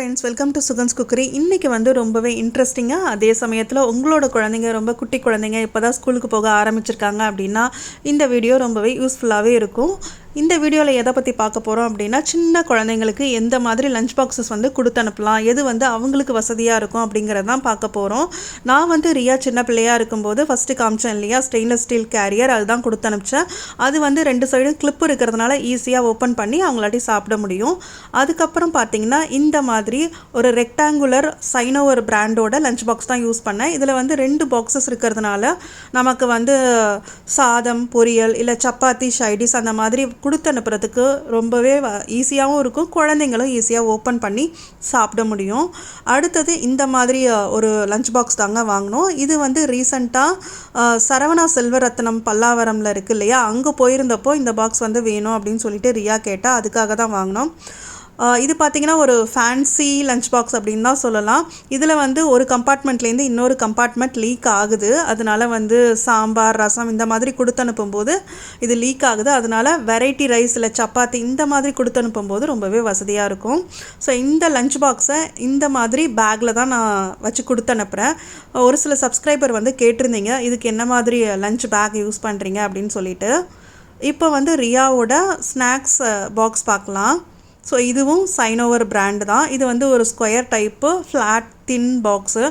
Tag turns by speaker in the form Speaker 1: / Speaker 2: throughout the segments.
Speaker 1: Friends, welcome to Sugan's cookery. இன்றைக்கி வந்து ரொம்பவே இன்ட்ரெஸ்டிங்காக, அதே சமயத்தில் உங்களோட குழந்தைங்க ரொம்ப குட்டி குழந்தைங்க இப்போ தான் ஸ்கூலுக்கு போக ஆரம்பிச்சிருக்காங்க அப்படின்னா இந்த வீடியோ ரொம்பவே யூஸ்ஃபுல்லாகவே இருக்கும். இந்த வீடியோவில் எதை பற்றி பார்க்க போகிறோம் அப்படின்னா, சின்ன குழந்தைங்களுக்கு எந்த மாதிரி லஞ்ச் பாக்ஸஸ் வந்து கொடுத்து அனுப்பலாம், எது வந்து அவங்களுக்கு வசதியாக இருக்கும் அப்படிங்கிறது தான் பார்க்க போகிறோம். நான் வந்து ரியா சின்ன பிள்ளையாக இருக்கும்போது ஃபஸ்ட்டு காமிச்சேன் இல்லையா, ஸ்டெயின்லெஸ் ஸ்டீல் கேரியர், அதுதான் கொடுத்து அனுப்பிச்சேன். அது வந்து 2 சைடும் கிளிப் இருக்கிறதுனால ஈஸியாக ஓப்பன் பண்ணி அவங்களாட்டி சாப்பிட முடியும். அதுக்கப்புறம் பார்த்திங்கன்னா இந்த மாதிரி ஒரு ரெக்டாங்குலர் சைனோவர் பிராண்டோட லஞ்ச் பாக்ஸ் தான் யூஸ் பண்ணேன். இதில் வந்து 2 பாக்ஸஸ் இருக்கிறதுனால நமக்கு வந்து சாதம், பொரியல் இல்லை சப்பாத்தி, சைடிஸ் அந்த மாதிரி கொடுத்து அனுப்புறதுக்கு ரொம்பவே ஈஸியாகவும் இருக்கும். குழந்தைங்களும் ஈஸியாக ஓப்பன் பண்ணி சாப்பிட முடியும். அடுத்தது இந்த மாதிரி ஒரு லஞ்ச் பாக்ஸ் தாங்க வாங்கினோம். இது வந்து ரீசண்டாக சரவணா செல்வரத்னம் பல்லாவரமில் இருக்குது இல்லையா, அங்கே போயிருந்தப்போ இந்த பாக்ஸ் வந்து வேணும் அப்படின்னு சொல்லிட்டு ரியா கேட்டால், அதுக்காக தான் வாங்கினோம். இது பார்த்திங்கன்னா ஒரு ஃபேன்சி லஞ்ச் பாக்ஸ் அப்படின்னு தான் சொல்லலாம். இதில் வந்து ஒரு கம்பார்ட்மெண்ட்லேருந்து இன்னொரு கம்பார்ட்மெண்ட் லீக் ஆகுது. அதனால் வந்து சாம்பார், ரசம் இந்த மாதிரி கொடுத்து அனுப்பும்போது இது லீக் ஆகுது. அதனால் வெரைட்டி ரைஸ் இல்லை சப்பாத்தி இந்த மாதிரி கொடுத்து அனுப்பும்போது ரொம்பவே வசதியாக இருக்கும். ஸோ இந்த லஞ்ச் பாக்ஸை இந்த மாதிரி பேக்கில் தான் நான் வச்சு கொடுத்து அனுப்புகிறேன். ஒரு சில சப்ஸ்கிரைபர் வந்து கேட்டிருந்தீங்க, இதுக்கு என்ன மாதிரி லஞ்ச் பேக் யூஸ் பண்ணுறீங்க அப்படின்னு சொல்லிட்டு. இப்போ வந்து ரியாவோட ஸ்நாக்ஸ் பாக்ஸ் பார்க்கலாம். ஸோ இதுவும் சைனோவர் பிராண்டு தான். இது வந்து ஒரு ஸ்கொயர் டைப்பு ஃப்ளாட் தின் பாக்ஸு,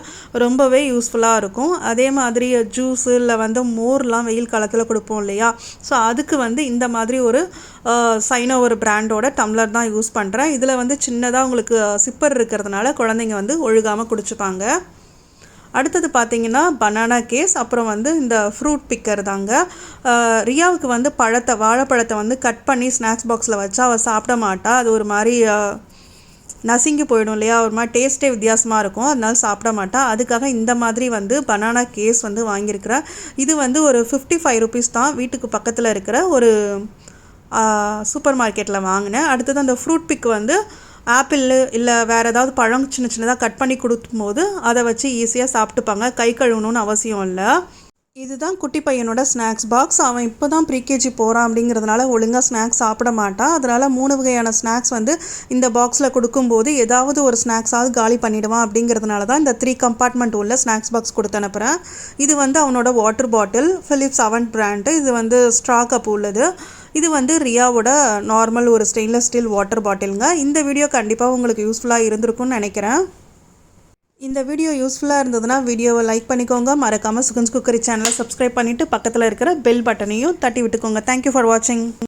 Speaker 1: ரொம்பவே யூஸ்ஃபுல்லாக இருக்கும். அதே மாதிரி ஜூஸு இல்லை வந்து மோர்லாம் வெயில் காலத்தில் கொடுப்போம் இல்லையா, ஸோ அதுக்கு வந்து இந்த மாதிரி ஒரு சைனோவர் பிராண்டோட டம்ளர் தான் யூஸ் பண்ணுறேன். இதில் வந்து சின்னதாக உங்களுக்கு சிப்பர் இருக்கிறதுனால குழந்தைங்க வந்து ஒழுகாமல் குடிச்சுப்பாங்க. அடுத்தது பார்த்திங்கன்னா பனானா கேஸ், அப்புறம் வந்து இந்த ஃப்ரூட் பிக்கர் தாங்க. ரியாவுக்கு வந்து வாழைப்பழத்தை வந்து கட் பண்ணி ஸ்நாக்ஸ் பாக்ஸில் வச்சா அவள் சாப்பிட மாட்டா. அது ஒரு மாதிரி நசுங்கி போயிடும் இல்லையா, ஒரு மாதிரி டேஸ்ட்டே வித்தியாசமாக இருக்கும், அதனால சாப்பிட மாட்டா. அதுக்காக இந்த மாதிரி வந்து பனானா கேஸ் வந்து வாங்கியிருக்கிறேன். இது வந்து ஒரு 55 ருபீஸ் தான். வீட்டுக்கு பக்கத்தில் இருக்கிற ஒரு சூப்பர் மார்க்கெட்டில் வாங்கினேன். அடுத்தது அந்த ஃப்ரூட் பிக் வந்து ஆப்பிள் இல்லை வேறு ஏதாவது பழம் சின்ன சின்னதாக கட் பண்ணி கொடுக்கும்போது அதை வச்சு ஈஸியாக சாப்பிட்டுப்பாங்க, கை கழுவணும்னு அவசியம் இல்லை. இதுதான் குட்டி பையனோட ஸ்நாக்ஸ் பாக்ஸ். அவன் இப்போ தான் ப்ரீகேஜி போகிறான் அப்படிங்கிறதுனால ஒழுங்காக ஸ்நாக்ஸ் சாப்பிட மாட்டான். அதனால் 3 வகையான ஸ்நாக்ஸ் வந்து இந்த பாக்ஸில் கொடுக்கும்போது ஏதாவது ஒரு ஸ்நாக்ஸாவது காலி பண்ணிவிடுவான். அப்படிங்கிறதுனால தான் இந்த 3 கம்பார்ட்மெண்ட் உள்ள ஸ்நாக்ஸ் பாக்ஸ் கொடுத்து அனுப்புகிறேன். இது வந்து அவனோட வாட்டர் பாட்டில், ஃபிலிப்ஸ் 7 பிராண்டு. இது வந்து ஸ்ட்ரா கப் உள்ளது. இது வந்து ரியாவோட நார்மல் ஒரு ஸ்டெயின்லெஸ் ஸ்டீல் வாட்டர் பாட்டிலுங்க. இந்த வீடியோ கண்டிப்பாக உங்களுக்கு யூஸ்ஃபுல்லாக இருந்திருக்கும்னு நினைக்கிறேன். இந்த வீடியோ யூஸ்ஃபுல்லாக இருந்ததுன்னா வீடியோவை லைக் பண்ணிக்கோங்க. மறக்காமல் சுகன்ஸ் குக்கரி சேனலை சப்ஸ்கிரைப் பண்ணிவிட்டு பக்கத்தில் இருக்கிற பெல் பட்டனையும் தட்டி விட்டுக்கோங்க. தேங்க்யூ ஃபார் வாட்சிங்.